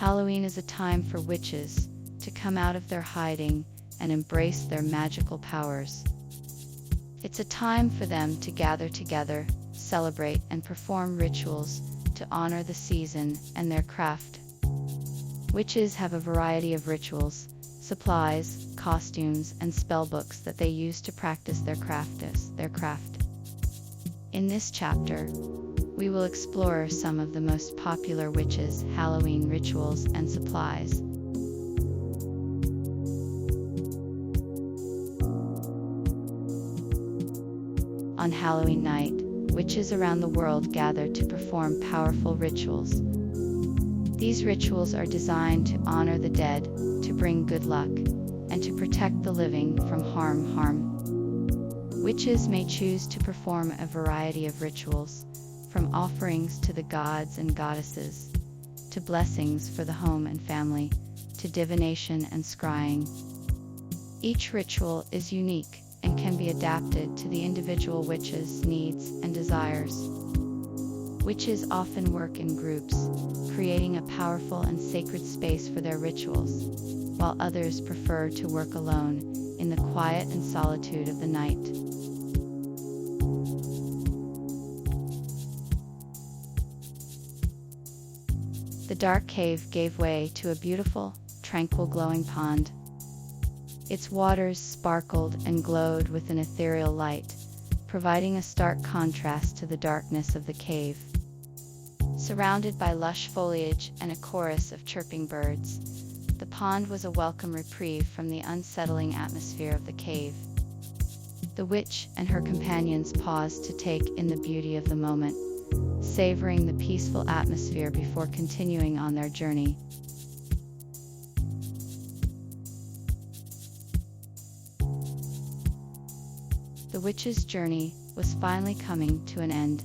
Halloween is a time for witches to come out of their hiding and embrace their magical powers. It's a time for them to gather together, celebrate, and perform rituals to honor the season and their craft. Witches have a variety of rituals, supplies, costumes, and spellbooks that they use to practice their craft. In this chapter, we will explore some of the most popular witches' Halloween rituals and supplies. On Halloween night, witches around the world gather to perform powerful rituals. These rituals are designed to honor the dead, to bring good luck, and to protect the living from harm. Witches may choose to perform a variety of rituals, from offerings to the gods and goddesses, to blessings for the home and family, to divination and scrying. Each ritual is unique and can be adapted to the individual witch's needs and desires. Witches often work in groups, creating a powerful and sacred space for their rituals, while others prefer to work alone, in the quiet and solitude of the night. The dark cave gave way to a beautiful, tranquil glowing pond. Its waters sparkled and glowed with an ethereal light, providing a stark contrast to the darkness of the cave. Surrounded by lush foliage and a chorus of chirping birds, the pond was a welcome reprieve from the unsettling atmosphere of the cave. The witch and her companions paused to take in the beauty of the moment, savoring the peaceful atmosphere before continuing on their journey. The witch's journey was finally coming to an end.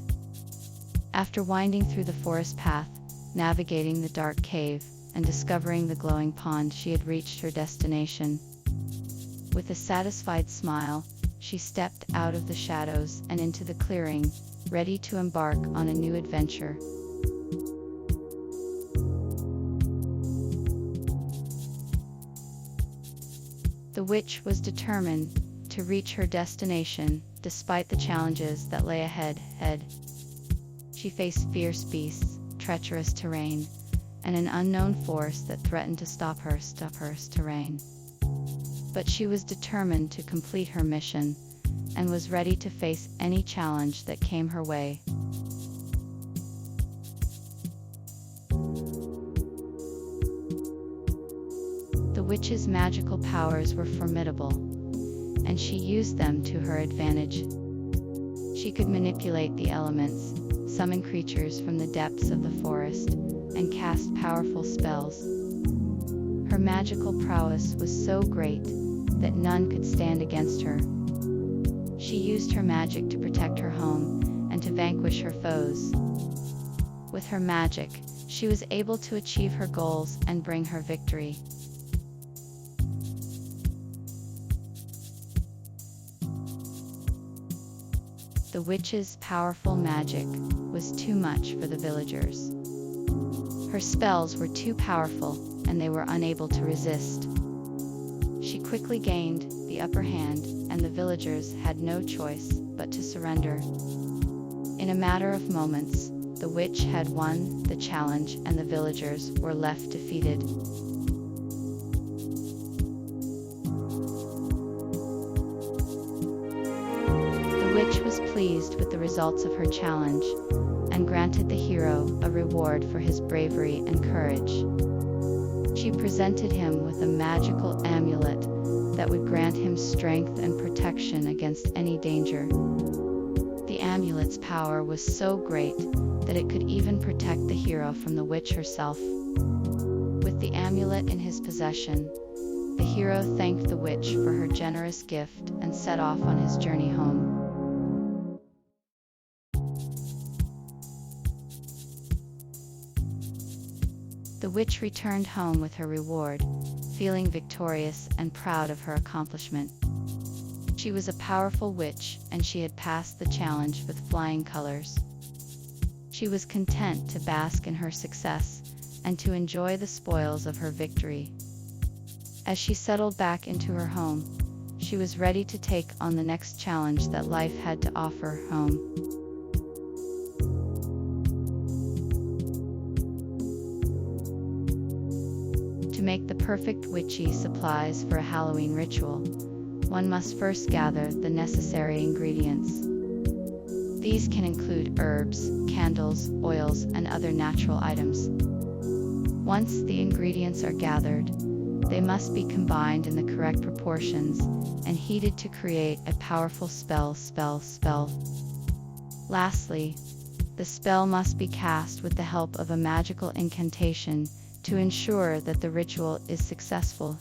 After winding through the forest path, navigating the dark cave, and discovering the glowing pond, she had reached her destination. With a satisfied smile, she stepped out of the shadows and into the clearing, ready to embark on a new adventure. The witch was determined to reach her destination, despite the challenges that lay ahead. She faced fierce beasts, treacherous terrain, and an unknown force that threatened to stop her terrain. But she was determined to complete her mission, and was ready to face any challenge that came her way. The witch's magical powers were formidable, and she used them to her advantage. She could manipulate the elements, summon creatures from the depths of the forest, and cast powerful spells. Her magical prowess was so great that none could stand against her. She used her magic to protect her home and to vanquish her foes. With her magic, she was able to achieve her goals and bring her victory. The witch's powerful magic was too much for the villagers. Her spells were too powerful, and they were unable to resist. She quickly gained the upper hand, and the villagers had no choice but to surrender. In a matter of moments, the witch had won the challenge, and the villagers were left defeated. The witch was pleased with the results of her challenge, and granted the hero a reward for his bravery and courage. She presented him with a magical amulet that would grant him strength and protection against any danger. The amulet's power was so great that it could even protect the hero from the witch herself. With the amulet in his possession, the hero thanked the witch for her generous gift and set off on his journey home. The witch returned home with her reward, feeling victorious and proud of her accomplishment. She was a powerful witch, and she had passed the challenge with flying colors. She was content to bask in her success, and to enjoy the spoils of her victory. As she settled back into her home, she was ready to take on the next challenge that life had to offer. Home. To make the perfect witchy supplies for a Halloween ritual, one must first gather the necessary ingredients. These can include herbs, candles, oils, and other natural items. Once the ingredients are gathered, they must be combined in the correct proportions and heated to create a powerful spell. Lastly, the spell must be cast with the help of a magical incantation to ensure that the ritual is successful.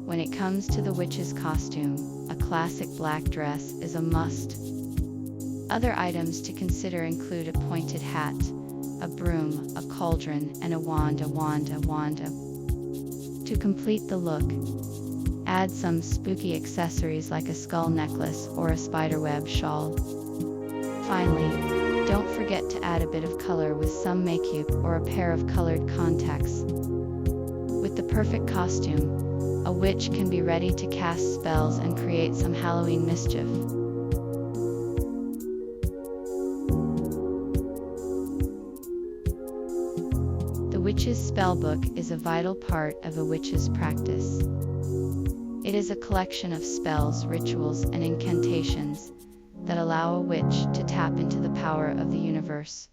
When it comes to the witch's costume, a classic black dress is a must. Other items to consider include a pointed hat, a broom, a cauldron, and a wand. To complete the look, add some spooky accessories like a skull necklace or a spiderweb shawl. Finally, don't forget to add a bit of color with some makeup or a pair of colored contacts. With the perfect costume, a witch can be ready to cast spells and create some Halloween mischief. The witch's spellbook is a vital part of a witch's practice. It is a collection of spells, rituals, and incantations that allow a witch to tap into the power of the universe.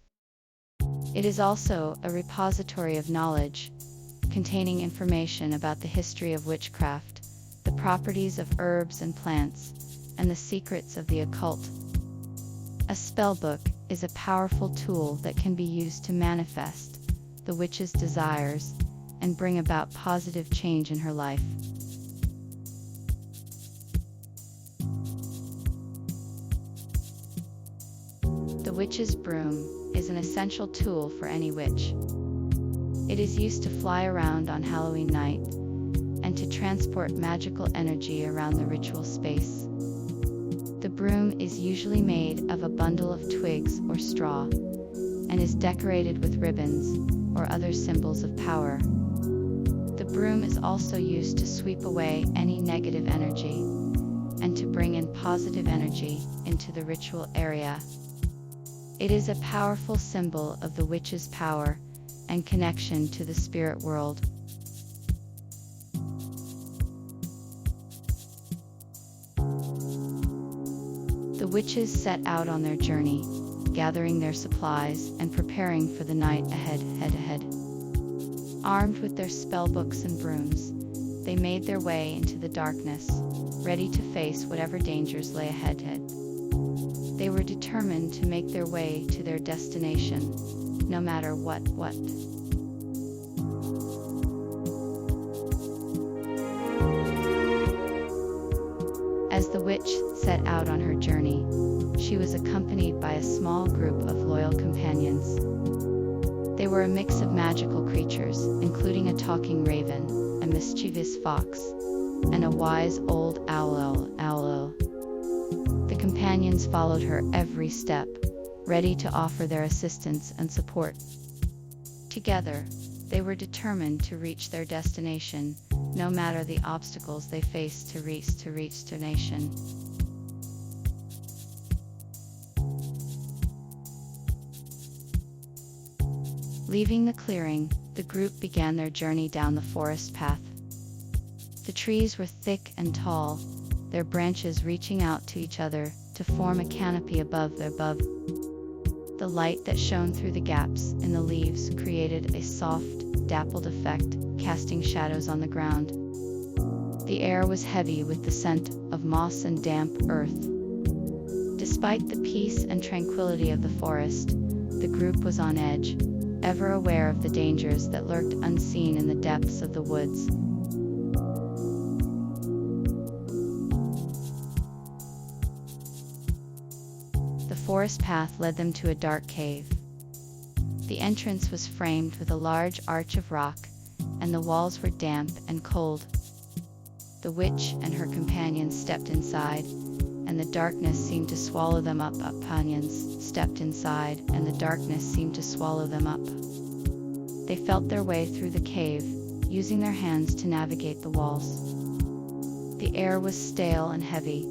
It is also a repository of knowledge, containing information about the history of witchcraft, the properties of herbs and plants, and the secrets of the occult. A spellbook is a powerful tool that can be used to manifest the witch's desires and bring about positive change in her life. The witch's broom is an essential tool for any witch. It is used to fly around on Halloween night and to transport magical energy around the ritual space. The broom is usually made of a bundle of twigs or straw and is decorated with ribbons or other symbols of power. The broom is also used to sweep away any negative energy and to bring in positive energy into the ritual area. It is a powerful symbol of the witch's power and connection to the spirit world. The witches set out on their journey, gathering their supplies and preparing for the night ahead. Armed with their spellbooks and brooms, they made their way into the darkness, ready to face whatever dangers lay ahead. They were determined to make their way to their destination, no matter what. As the witch set out on her journey, she was accompanied by a small group of loyal companions. They were a mix of magical creatures, including a talking raven, a mischievous fox, and a wise old owl. The companions followed her every step, ready to offer their assistance and support. Together, they were determined to reach their destination, no matter the obstacles they faced to reach destination. Leaving the clearing, the group began their journey down the forest path. The trees were thick and tall, their branches reaching out to each other to form a canopy above. The light that shone through the gaps in the leaves created a soft, dappled effect, casting shadows on the ground. The air was heavy with the scent of moss and damp earth. Despite the peace and tranquility of the forest, the group was on edge, ever aware of the dangers that lurked unseen in the depths of the woods. The forest path led them to a dark cave. The entrance was framed with a large arch of rock, and the walls were damp and cold. The witch and her companions stepped inside, and the darkness seemed to swallow them up. Onions stepped inside, and the darkness seemed to swallow them up. They felt their way through the cave, using their hands to navigate the walls. The air was stale and heavy,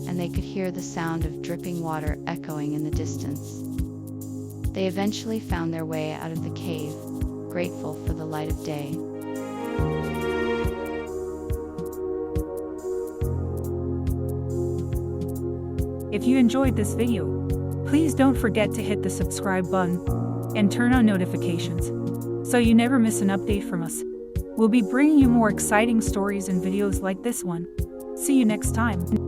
and they could hear the sound of dripping water echoing in the distance. They eventually found their way out of the cave, grateful for the light of day. If you enjoyed this video, please don't forget to hit the subscribe button and turn on notifications so you never miss an update from us. We'll be bringing you more exciting stories and videos like this one. See you next time.